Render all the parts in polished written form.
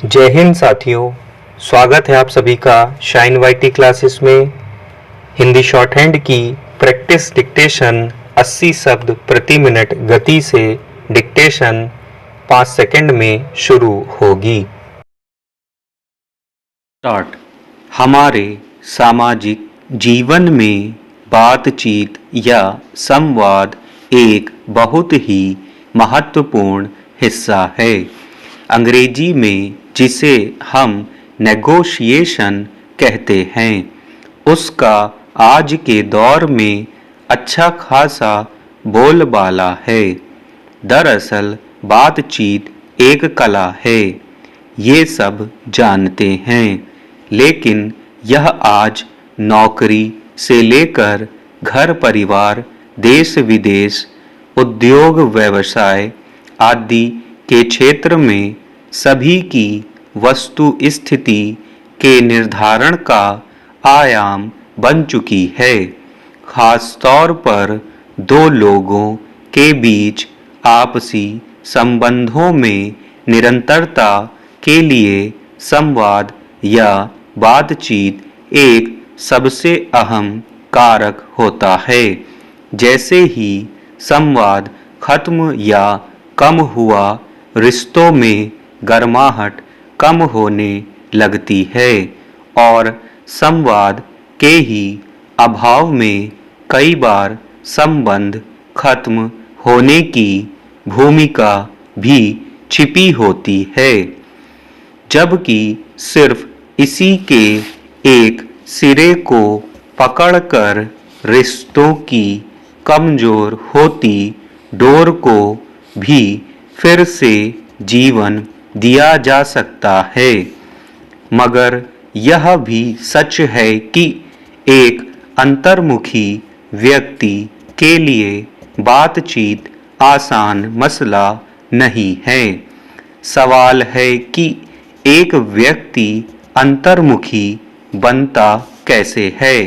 जय हिंद साथियों, स्वागत है आप सभी का शाइन वाईटी क्लासेस में। हिंदी शॉर्ट हैंड की प्रैक्टिस डिक्टेशन 80 शब्द प्रति मिनट गति से डिक्टेशन 5 सेकंड में शुरू होगी। स्टार्ट। हमारे सामाजिक जीवन में बातचीत या संवाद एक बहुत ही महत्वपूर्ण हिस्सा है। अंग्रेजी में जिसे हम नेगोशिएशन कहते हैं, उसका आज के दौर में अच्छा खासा बोलबाला है। दरअसल बातचीत एक कला है, ये सब जानते हैं, लेकिन यह आज नौकरी से लेकर घर परिवार, देश विदेश, उद्योग व्यवसाय आदि के क्षेत्र में सभी की वस्तु स्थिति के निर्धारण का आयाम बन चुकी है। खास तौर पर दो लोगों के बीच आपसी संबंधों में निरंतरता के लिए संवाद या बातचीत एक सबसे अहम कारक होता है। जैसे ही संवाद खत्म या कम हुआ, रिश्तों में गर्माहट कम होने लगती है और संवाद के ही अभाव में कई बार संबंध खत्म होने की भूमिका भी छिपी होती है। जबकि सिर्फ इसी के एक सिरे को पकड़कर रिश्तों की कमजोर होती डोर को भी फिर से जीवन दिया जा सकता है। मगर यह भी सच है कि एक अंतर्मुखी व्यक्ति के लिए बातचीत आसान मसला नहीं है। सवाल है कि एक व्यक्ति अंतर्मुखी बनता कैसे है।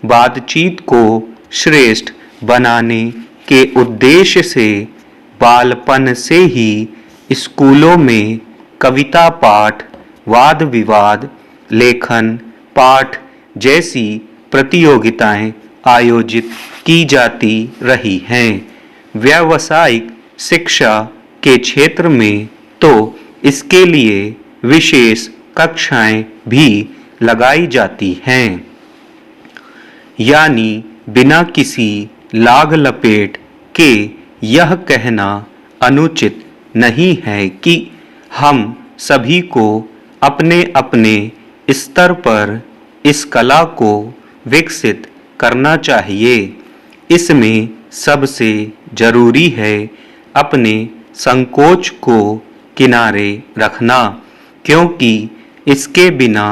बातचीत को श्रेष्ठ बनाने के उद्देश्य से बालपन से ही स्कूलों में कविता पाठ, वाद विवाद, लेखन पाठ जैसी प्रतियोगिताएं आयोजित की जाती रही हैं। व्यावसायिक शिक्षा के क्षेत्र में तो इसके लिए विशेष कक्षाएं भी लगाई जाती हैं। यानी बिना किसी लाग लपेट के यह कहना अनुचित नहीं है कि हम सभी को अपने अपने स्तर पर इस कला को विकसित करना चाहिए। इसमें सबसे जरूरी है अपने संकोच को किनारे रखना, क्योंकि इसके बिना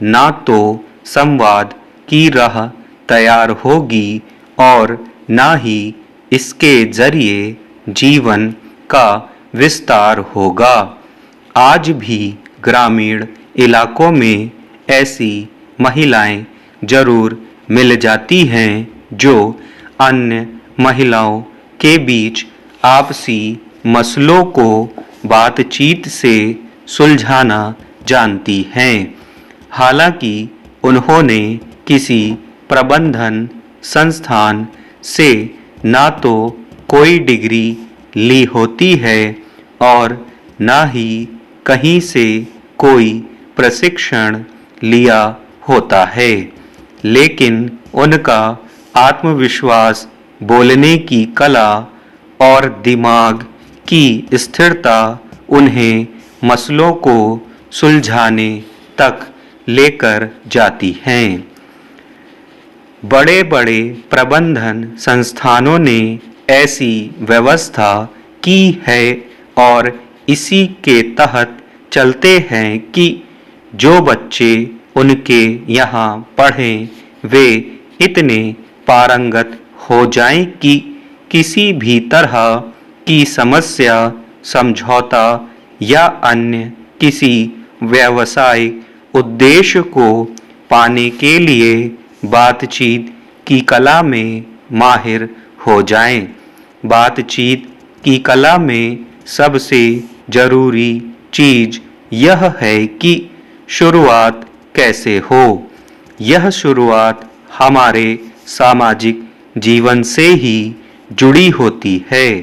ना तो संवाद की राह तैयार होगी और ना ही इसके जरिए जीवन का विस्तार होगा। आज भी ग्रामीण इलाकों में ऐसी महिलाएं जरूर मिल जाती हैं जो अन्य महिलाओं के बीच आपसी मसलों को बातचीत से सुलझाना जानती हैं। हालांकि उन्होंने किसी प्रबंधन संस्थान से ना तो कोई डिग्री ली होती है और ना ही कहीं से कोई प्रशिक्षण लिया होता है, लेकिन उनका आत्मविश्वास, बोलने की कला और दिमाग की स्थिरता उन्हें मसलों को सुलझाने तक लेकर जाती हैं। बड़े बड़े प्रबंधन संस्थानों ने ऐसी व्यवस्था की है और इसी के तहत चलते हैं कि जो बच्चे उनके यहाँ पढ़ें वे इतने पारंगत हो जाएं कि किसी भी तरह की समस्या, समझौता या अन्य किसी व्यावसायिक उद्देश्य को पाने के लिए बातचीत की कला में माहिर हो जाएं। बातचीत की कला में सबसे जरूरी चीज यह है कि शुरुआत कैसे हो। यह शुरुआत हमारे सामाजिक जीवन से ही जुड़ी होती है।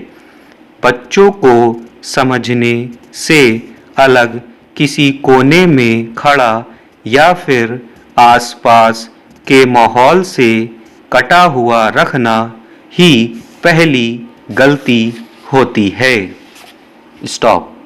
बच्चों को समझने से अलग किसी कोने में खड़ा या फिर आसपास के माहौल से कटा हुआ रखना ही पहली गलती होती है। स्टॉप।